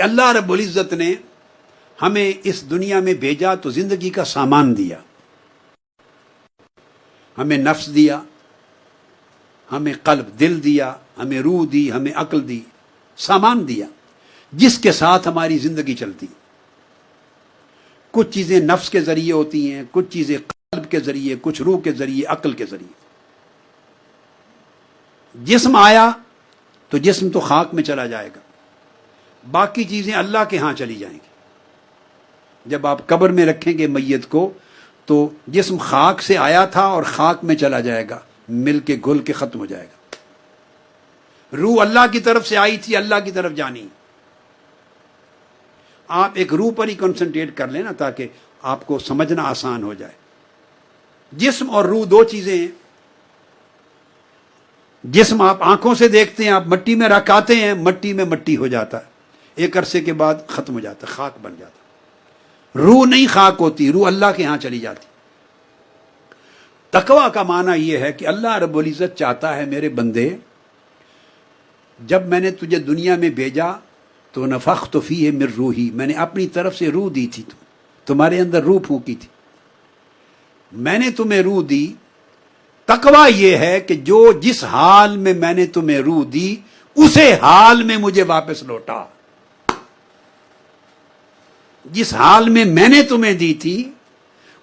اللہ رب العزت نے ہمیں اس دنیا میں بھیجا تو زندگی کا سامان دیا، ہمیں نفس دیا، ہمیں قلب دل دیا، ہمیں روح دی، ہمیں عقل دی، سامان دیا جس کے ساتھ ہماری زندگی چلتی۔ کچھ چیزیں نفس کے ذریعے ہوتی ہیں، کچھ چیزیں قلب کے ذریعے، کچھ روح کے ذریعے، عقل کے ذریعے۔ جسم آیا تو جسم تو خاک میں چلا جائے گا، باقی چیزیں اللہ کے ہاں چلی جائیں گی۔ جب آپ قبر میں رکھیں گے میت کو تو جسم خاک سے آیا تھا اور خاک میں چلا جائے گا، مل کے گھل کے ختم ہو جائے گا۔ روح اللہ کی طرف سے آئی تھی، اللہ کی طرف جانی۔ آپ ایک روح پر ہی کنسنٹریٹ کر لینا تاکہ آپ کو سمجھنا آسان ہو جائے۔ جسم اور روح دو چیزیں ہیں۔ جسم آپ آنکھوں سے دیکھتے ہیں، آپ مٹی میں رکھاتے ہیں، مٹی میں مٹی ہو جاتا ہے، ایک عرصے کے بعد ختم ہو جاتا ہے، خاک بن جاتا ہے۔ روح نہیں خاک ہوتی، روح اللہ کے ہاں چلی جاتی۔ تقویٰ کا معنی یہ ہے کہ اللہ رب العزت چاہتا ہے میرے بندے، جب میں نے تجھے دنیا میں بھیجا تو نفخت فیہ من روحی، میں نے اپنی طرف سے روح دی تھی، تمہارے اندر روح پھونکی تھی، میں نے تمہیں روح دی۔ تقویٰ یہ ہے کہ جو جس حال میں نے تمہیں روح دی اسے حال میں مجھے واپس لوٹا۔ جس حال میں نے تمہیں دی تھی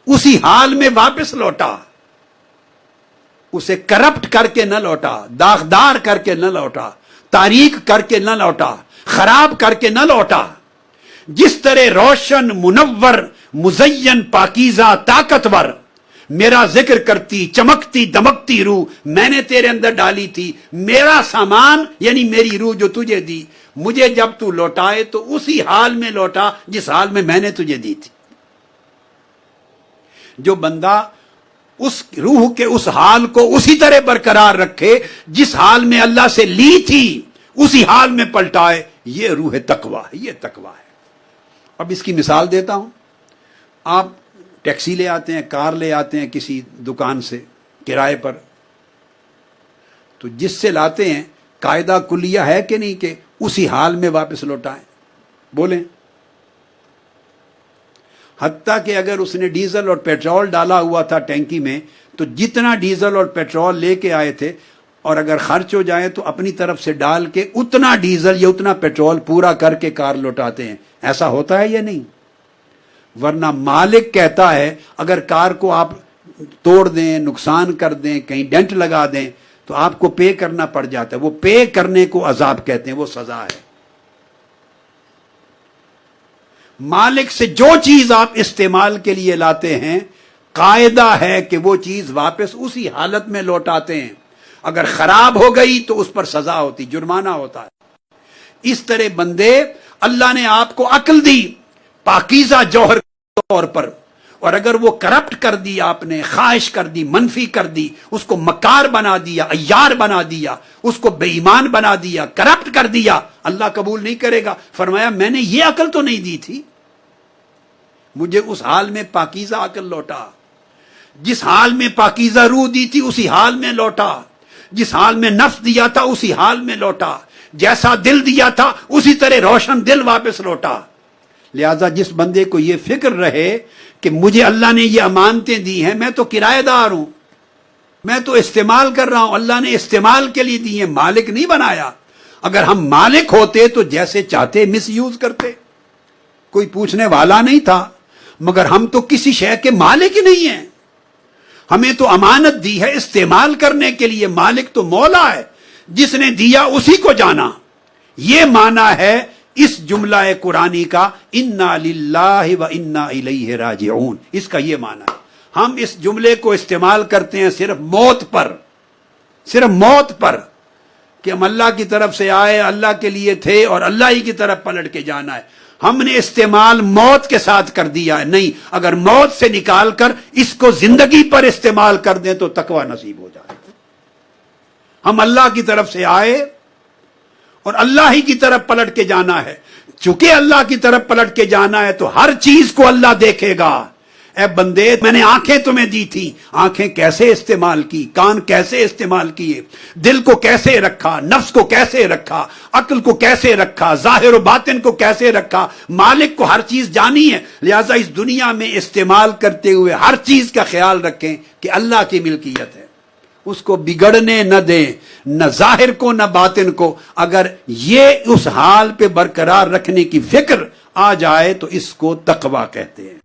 اسی حال میں واپس لوٹا، اسے کرپٹ کر کے نہ لوٹا، داغدار کر کے نہ لوٹا، تاریک کر کے نہ لوٹا، خراب کر کے نہ لوٹا۔ جس طرح روشن، منور، مزین، پاکیزہ، طاقتور میرا ذکر کرتی، چمکتی دمکتی روح میں نے تیرے اندر ڈالی تھی، میرا سامان یعنی میری روح جو تجھے دی، مجھے جب تو لوٹائے تو اسی حال میں لوٹا جس حال میں نے تجھے دی تھی۔ جو بندہ اس روح کے اس حال کو اسی طرح برقرار رکھے جس حال میں اللہ سے لی تھی، اسی حال میں پلٹائے، یہ روح تقویٰ ہے، یہ تقویٰ ہے۔ اب اس کی مثال دیتا ہوں۔ آپ ٹیکسی لے آتے ہیں، کار لے آتے ہیں کسی دکان سے کرائے پر، تو جس سے لاتے ہیں قاعدہ کلیہ ہے کہ نہیں کہ اسی حال میں واپس لوٹائیں؟ بولیں۔ حتیٰ کہ اگر اس نے ڈیزل اور پیٹرول ڈالا ہوا تھا ٹینکی میں تو جتنا ڈیزل اور پیٹرول لے کے آئے تھے، اور اگر خرچ ہو جائے تو اپنی طرف سے ڈال کے اتنا ڈیزل یا اتنا پیٹرول پورا کر کے کار لوٹاتے ہیں۔ ایسا ہوتا ہے یا نہیں؟ ورنہ مالک کہتا ہے اگر کار کو آپ توڑ دیں، نقصان کر دیں، کہیں ڈینٹ لگا دیں تو آپ کو پے کرنا پڑ جاتا ہے۔ وہ پے کرنے کو عذاب کہتے ہیں، وہ سزا ہے۔ مالک سے جو چیز آپ استعمال کے لیے لاتے ہیں، قاعدہ ہے کہ وہ چیز واپس اسی حالت میں لوٹاتے ہیں۔ اگر خراب ہو گئی تو اس پر سزا ہوتی، جرمانہ ہوتا ہے۔ اس طرح بندے، اللہ نے آپ کو عقل دی پاکیزہ جوہر کے طور پر، اور اگر وہ کرپٹ کر دی، آپ نے خواہش کر دی، منفی کر دی، اس کو مکار بنا دیا، عیار بنا دیا، اس کو بے ایمان بنا دیا، کرپٹ کر دیا، اللہ قبول نہیں کرے گا۔ فرمایا میں نے یہ عقل تو نہیں دی تھی، مجھے اس حال میں پاکیزہ عقل لوٹا، جس حال میں پاکیزہ روح دی تھی اسی حال میں لوٹا، جس حال میں نفس دیا تھا اسی حال میں لوٹا، جیسا دل دیا تھا اسی طرح روشن دل واپس لوٹا۔ لہذا جس بندے کو یہ فکر رہے کہ مجھے اللہ نے یہ امانتیں دی ہیں، میں تو کرایہ دار ہوں، میں تو استعمال کر رہا ہوں، اللہ نے استعمال کے لیے دی ہیں، مالک نہیں بنایا۔ اگر ہم مالک ہوتے تو جیسے چاہتے مس یوز کرتے، کوئی پوچھنے والا نہیں تھا، مگر ہم تو کسی شے کے مالک ہی نہیں ہیں۔ ہمیں تو امانت دی ہے استعمال کرنے کے لیے، مالک تو مولا ہے، جس نے دیا اسی کو جانا۔ یہ معنی ہے اس جملہ قرآنی کا انا للہ و انا الیہ راجعون، اس کا یہ معنی ہے۔ ہم اس جملے کو استعمال کرتے ہیں صرف موت پر، صرف موت پر، کہ ہم اللہ کی طرف سے آئے، اللہ کے لیے تھے اور اللہ ہی کی طرف پلٹ کے جانا ہے۔ ہم نے استعمال موت کے ساتھ کر دیا ہے، نہیں، اگر موت سے نکال کر اس کو زندگی پر استعمال کر دیں تو تقویٰ نصیب ہو جائے۔ ہم اللہ کی طرف سے آئے اور اللہ ہی کی طرف پلٹ کے جانا ہے۔ چونکہ اللہ کی طرف پلٹ کے جانا ہے تو ہر چیز کو اللہ دیکھے گا۔ اے بندے میں نے آنکھیں تمہیں دی تھی، آنکھیں کیسے استعمال کی، کان کیسے استعمال کیے، دل کو کیسے رکھا، نفس کو کیسے رکھا، عقل کو کیسے رکھا، ظاہر و باطن کو کیسے رکھا۔ مالک کو ہر چیز جانی ہے، لہذا اس دنیا میں استعمال کرتے ہوئے ہر چیز کا خیال رکھیں کہ اللہ کی ملکیت ہے، اس کو بگڑنے نہ دیں، نہ ظاہر کو نہ باطن کو۔ اگر یہ اس حال پہ برقرار رکھنے کی فکر آ جائے تو اس کو تقویٰ کہتے ہیں۔